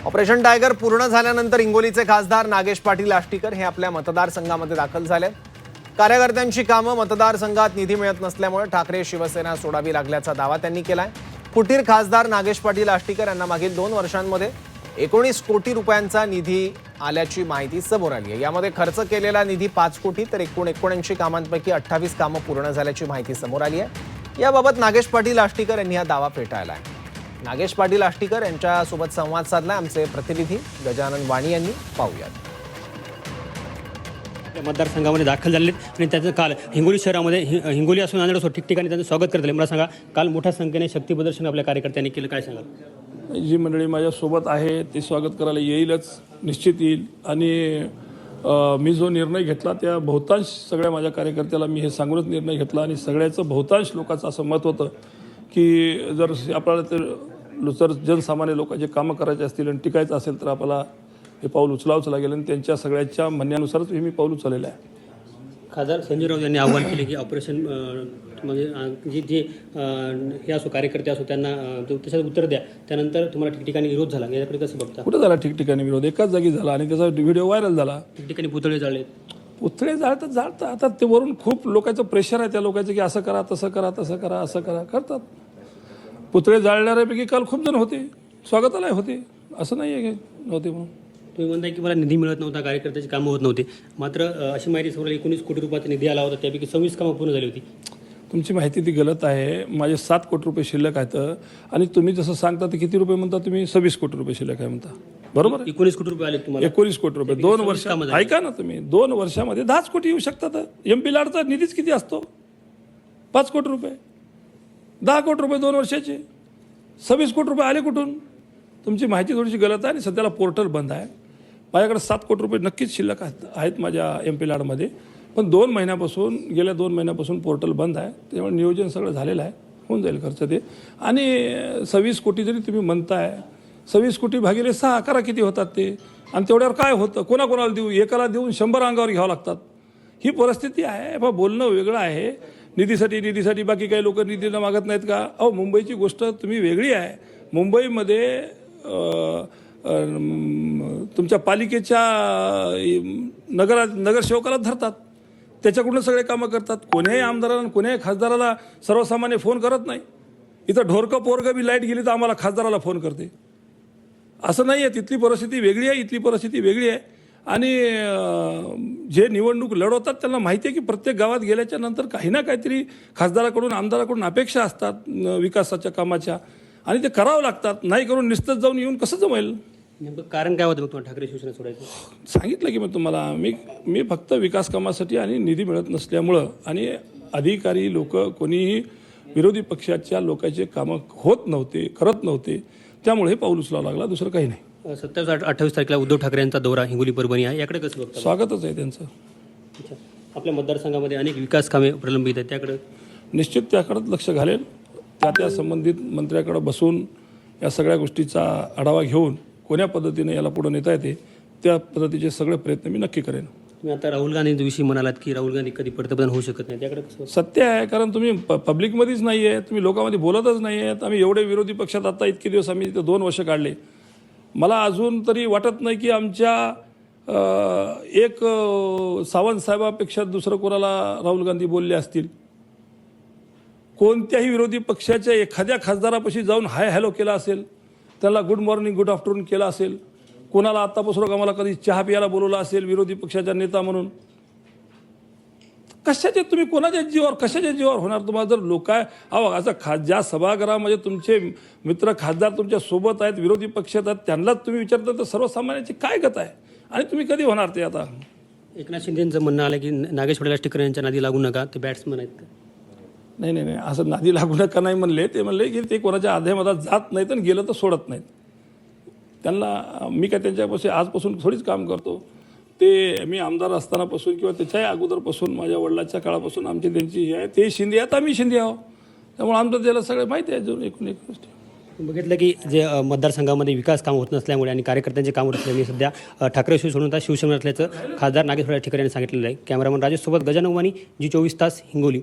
Operation tiger पूर्ण झाल्यानंतर हिंगोलीचे खासदार नागेश पाटील आष्टीकर हे आपल्या मतदारसंघामध्ये दाखल झाले। कार्यकर्त्यांची कामं मतदारसंघात निधी मिळत नसल्यामुळे ठाकरे शिवसेना सोडावी लागल्याचा दावा त्यांनी केलाय। फुटीर खासदार नागेश पाटील आष्टीकर यांना मागील 2 वर्षांमध्ये 19 कोटी रुपयांचा निधी आल्याची माहिती समोर आली आहे। यामध्ये खर्च केलेला निधी 5 कोटी तर एकूण 79 कामांपैकी 28 कामं पूर्ण झाल्याची माहिती समोर आली आहे। याबाबत नागेश पाटील आष्टीकर यांनी हा दावा फेटाळला आहे। नागेश पाटील आष्टीकर यांच्यासोबत संवाद साधला आमचे प्रतिनिधी गजानन वाणी यांनी। पाहूयात। मतदारसंघामध्ये दाखल झाले आणि त्याचं काल हिंगोली शहरामध्ये हिंगोली असून नांदेड असो ठिकठिकाणी त्यांचं स्वागत करत आले। मला सांगा, काल मोठ्या संख्येने शक्ती प्रदर्शन आपल्या कार्यकर्त्यांनी केलं, काय सांगाल? जी मंडळी माझ्यासोबत आहे ते स्वागत करायला येईलच, निश्चित येईल। आणि मी जो निर्णय घेतला त्या बहुतांश सगळ्या माझ्या कार्यकर्त्याला मी हे सांगूनच निर्णय घेतला आणि सगळ्याचं बहुतांश लोकांचं असं मत होतं की जर आपल्याला जर जनसामान्य लोकांचे कामं करायचे असतील आणि टिकायचं असेल तर आपल्याला हे पाऊल उचलावंच लागेल आणि त्यांच्या सगळ्याच्या म्हणण्यानुसारच मी पाऊल उचललेलं आहे। खासदार संजय राऊत यांनी आवाहन केले की ऑपरेशन म्हणजे जे हे असो कार्यकर्ते असो त्यांना त्याच्यात उत्तर द्या, त्यानंतर तुम्हाला ठिकठिकाणी विरोध झाला, याकडे कसं बघता? कुठं झाला ठिकठिकाणी विरोध? एकाच जागी झाला आणि त्याचा व्हिडिओ व्हायरल झाला। ठिकठिकाणी पुतळे जाळले, पुतळे जाळतात आता ते वरून खूप लोकांचं प्रेशर आहे त्या लोकांचं की असं करा तसं करा तसं करा असं करा करतात। पुतळे जाळणाऱ्यापैकी काल खूप जण होते, स्वागताला होते, असं नाही आहे की नव्हते म्हणून। तुम्ही म्हणताय की मला निधी मिळत नव्हता, कार्यकर्त्याची कामं होत नव्हते, मात्र अशी माहिती समोर 19 कोटी रुपयाचा निधी आला होता, त्यापैकी 26 कामं पूर्ण झाली होती। तुमची माहिती ती गलत आहे। माझे 7 कोटी रुपये शिल्लक आहेत आणि तुम्ही जसं सांगता ते किती रुपये म्हणता तुम्ही? 26 कोटी रुपये शिल्लक आहे म्हणता, बरोबर? 19 कोटी रुपये आले तुम्हाला? 19 कोटी रुपये 2 वर्ष। ऐका ना तुम्ही, 2 वर्षामध्ये 10 कोटी येऊ शकतात। MP लाडचा निधीच किती असतो? 5 कोटी रुपये, 10 कोटी रुपये 2 वर्षाचे, 26 कोटी रुपये आले कुठून? तुमची माहिती थोडीशी गलत आहे आणि सध्याला पोर्टल बंद आहे। माझ्याकडे 7 कोटी रुपये नक्कीच शिल्लक आहेत माझ्या MP लाडमध्ये, पण गेल्या 2 महिन्यापासून पोर्टल बंद आहे, त्यामुळे नियोजन सगळं झालेलं आहे, होऊन जाईल खर्च ते। आणि 26 कोटी जरी तुम्ही म्हणताय, 26 कोटी भागिले 6 करा किती होतात ते, आणि तेवढ्यावर काय होतं? कोणाकोणाला देऊ? एकाला देऊन 100 अंगावर घ्यावं लागतात, ही परिस्थिती आहे। बोलणं वेगळं आहे, निधीसाठी बाकी काही लोक निधीला मागत नाहीत का? अहो, मुंबईची गोष्ट तुम्ही वेगळी आहे। मुंबईमध्ये तुमच्या पालिकेच्या नगरसेवकाला धरतात, त्याच्याकडून सगळे कामं करतात। कोण्याही आमदाराला कोण्याही खासदाराला सर्वसामान्य फोन करत नाही। इथं ढोरकं पोरगं बी लाईट गेली तर आम्हाला खासदाराला फोन करते, असं नाही आहे। तिथली परिस्थिती वेगळी आहे, इथली परिस्थिती वेगळी आहे। आणि जे निवडणूक लढवतात त्यांना माहिती आहे की प्रत्येक गावात गेल्याच्या नंतर काही ना काहीतरी खासदाराकडून आमदाराकडून अपेक्षा असतात विकासाच्या कामाच्या, आणि ते करावं लागतात। नाही करून नुसतंच जाऊन येऊन कसं जमेल? नेमकं कारण काय होतं मग तुम्हाला ठाकरे शिवसेना सोडायचं? सांगितलं की मग तुम्हाला मी फक्त विकास कामासाठी आणि निधी मिळत नसल्यामुळं आणि अधिकारी लोक कोणीही विरोधी पक्षाच्या लोकांचे कामं करत नव्हते, त्यामुळे हे पाऊल उचलावं लागला, दुसरं काही नाही। 27-28 तारखेला उद्धव ठाकरे यांचा दौरा हिंगोली परभणी आहे, याकडे कसं बघता? स्वागतच आहे त्यांचं। आपल्या मतदारसंघामध्ये अनेक विकास कामे प्रलंबित आहेत, त्याकडे निश्चित त्याकडे लक्ष घालेल। त्या संबंधित मंत्र्याकडे बसून या सगळ्या गोष्टीचा आढावा घेऊन कोण्या पद्धतीने याला पुढे नेता येते त्या पद्धतीचे सगळे प्रयत्न मी नक्की करेन। तुम्ही आता राहुल गांधींविषयी म्हणालात की राहुल गांधी कधी पंतप्रधान होऊ शकत नाही, त्याकडे कसं? सत्य आहे, कारण तुम्ही पब्लिकमध्येच नाही आहे, तुम्ही लोकांमध्ये बोलतच नाही आहेत। आम्ही एवढे विरोधी पक्षात आता इतके दिवस आम्ही तिथे 2 वर्ष काढले, मला अजून तरी वाटत नाही की आमच्या एक सावंत साहेबापेक्षा दुसरं कोणाला राहुल गांधी बोलले असतील। कोणत्याही विरोधी पक्षाच्या एखाद्या खासदारापाशी जाऊन हाय हॅलो केला असेल, त्याला गुड मॉर्निंग गुड आफ्टरनून केला असेल, कोणाला आत्तापासून आम्हाला कधी चहा प्यायला बोलवलं असेल विरोधी पक्षाचा नेता म्हणून? कशाचे तुम्ही कोणाच्या जीवावर कशाच्या जीवावर होणार? तुम्हाला जर लोक असं ज्या सभागृहामध्ये तुमचे मित्र खासदार तुमच्या सोबत आहेत, विरोधी पक्षात आहेत, त्यांनाच तुम्ही विचारता तर सर्वसामान्यांची काय गत आहे? आणि तुम्ही कधी होणार ते? आता एकनाथ शिंदेंचं म्हणणं आलं की नागेश पाटील आष्टीकर यांच्या नादी लागू नका, ते बॅट्समन आहेत का? नाही, असं नादी लागू नका नाही म्हणले, ते म्हणले की ते कोणाच्या आध्यामधात जात नाहीत आणि गेलं तर सोडत नाहीत त्यांना। मी काय त्यांच्यापासून आजपासून थोडीच काम करतो, ते मी आमदार असतानापासून किंवा त्याच्याही अगोदरपासून माझ्या वडिलांच्या काळापासून आमची त्यांची हे आहे, ते शिंदे आहेत आम्ही शिंदे आहो, त्यामुळे आमचं त्याला सगळं माहिती आहे। अजून एकूण एक गोष्टी बघितलं की जे मतदारसंघामध्ये विकास काम होत नसल्यामुळे आणि कार्यकर्त्यांचे काम होत असल्यामुळे सध्या ठाकरे सोडून शिवसेना असल्याचं खासदार नागेश पाटील आष्टीकर यांनी सांगितलेलं आहे। कॅमेरामन राजेश सोबत गजानन वाणी, जी 24 तास, हिंगोली।